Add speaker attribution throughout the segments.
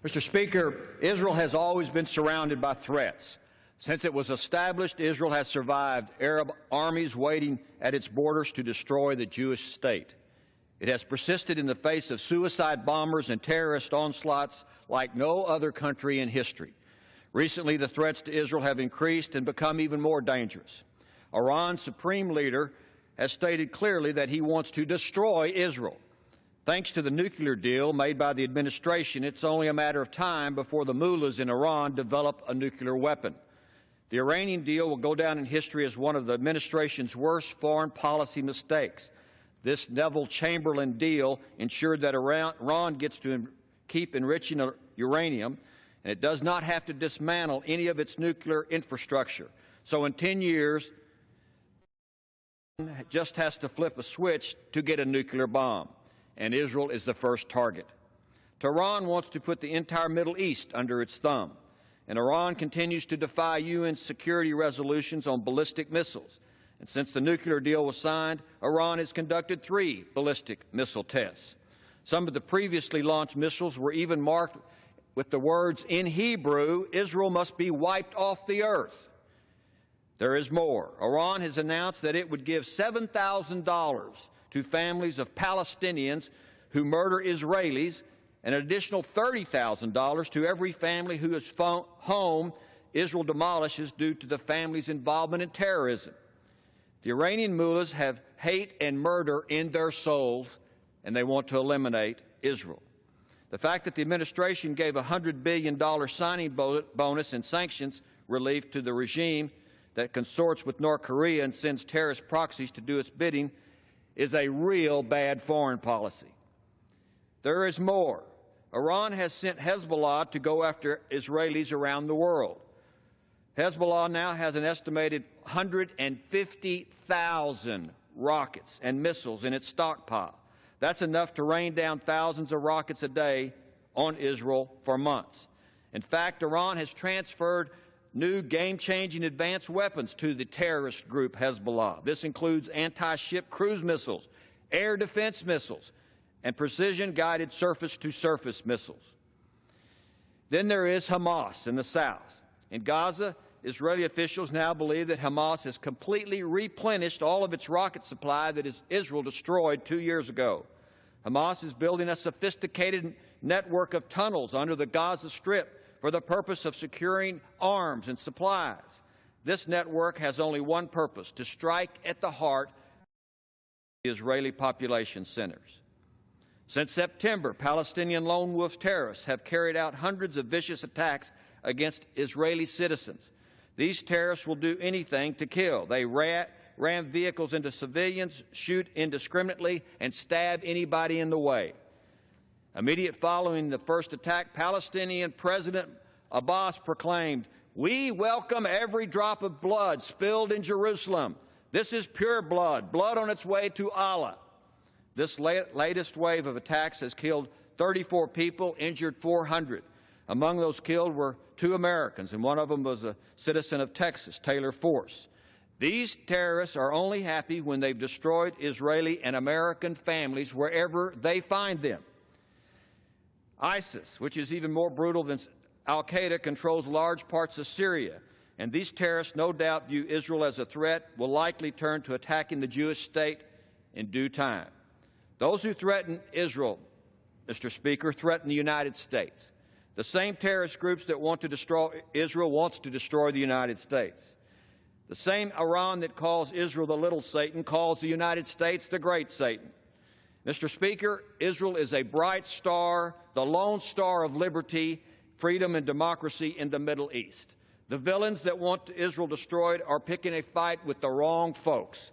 Speaker 1: Mr. Speaker, Israel has always been surrounded by threats. Since it was established, Israel has survived Arab armies waiting at its borders to destroy the Jewish state. It has persisted in the face of suicide bombers and terrorist onslaughts like no other country in history. Recently, the threats to Israel have increased and become even more dangerous. Iran's supreme leader has stated clearly that he wants to destroy Israel. Thanks to the nuclear deal made by the administration, it's only a matter of time before the mullahs in Iran develop a nuclear weapon. The Iranian deal will go down in history as one of the administration's worst foreign policy mistakes. This Neville Chamberlain deal ensured that Iran gets to keep enriching uranium, and it does not have to dismantle any of its nuclear infrastructure. So in 10 years, it just has to flip a switch to get a nuclear bomb, and Israel is the first target. Tehran wants to put the entire Middle East under its thumb, and Iran continues to defy UN security resolutions on ballistic missiles. And since the nuclear deal was signed, Iran has conducted 3 ballistic missile tests. Some of the previously launched missiles were even marked with the words in Hebrew, "Israel must be wiped off the earth." There is more. Iran has announced that it would give $7,000 to families of Palestinians who murder Israelis, and an additional $30,000 to every family whose home Israel demolishes due to the family's involvement in terrorism. The Iranian mullahs have hate and murder in their souls, and they want to eliminate Israel. The fact that the administration gave a $100 billion signing bonus and sanctions relief to the regime that consorts with North Korea and sends terrorist proxies to do its bidding is a real bad foreign policy. There is more. Iran has sent Hezbollah to go after Israelis around the world. Hezbollah now has an estimated 150,000 rockets and missiles in its stockpile. That's enough to rain down thousands of rockets a day on Israel for months. In fact, Iran has transferred new game-changing advanced weapons to the terrorist group Hezbollah. This includes anti-ship cruise missiles, air defense missiles, and precision-guided surface-to-surface missiles. Then there is Hamas in the south. In Gaza, Israeli officials now believe that Hamas has completely replenished all of its rocket supply that Israel destroyed 2 years ago. Hamas is building a sophisticated network of tunnels under the Gaza Strip for the purpose of securing arms and supplies. This network has only one purpose: to strike at the heart of the Israeli population centers. Since September, Palestinian lone wolf terrorists have carried out hundreds of vicious attacks against Israeli citizens. These terrorists will do anything to kill. They ram vehicles into civilians, shoot indiscriminately, and stab anybody in the way. Immediate following the first attack, Palestinian President Abbas proclaimed, "We welcome every drop of blood spilled in Jerusalem. This is pure blood, blood on its way to Allah." This latest wave of attacks has killed 34 people, injured 400. Among those killed were 2 Americans, and one of them was a citizen of Texas, Taylor Force. These terrorists are only happy when they've destroyed Israeli and American families wherever they find them. ISIS, which is even more brutal than al-Qaeda, controls large parts of Syria, and these terrorists no doubt view Israel as a threat, will likely turn to attacking the Jewish state in due time. Those who threaten Israel, Mr. Speaker, threaten the United States. The same terrorist groups that want to destroy Israel wants to destroy the United States. The same Iran that calls Israel the little Satan calls the United States the great Satan. Mr. Speaker, Israel is a bright star, the lone star of liberty, freedom, and democracy in the Middle East. The villains that want Israel destroyed are picking a fight with the wrong folks,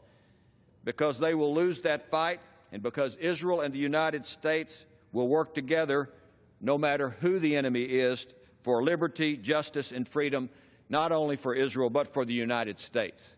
Speaker 1: because they will lose that fight, and because Israel and the United States will work together, no matter who the enemy is, for liberty, justice, and freedom, not only for Israel, but for the United States.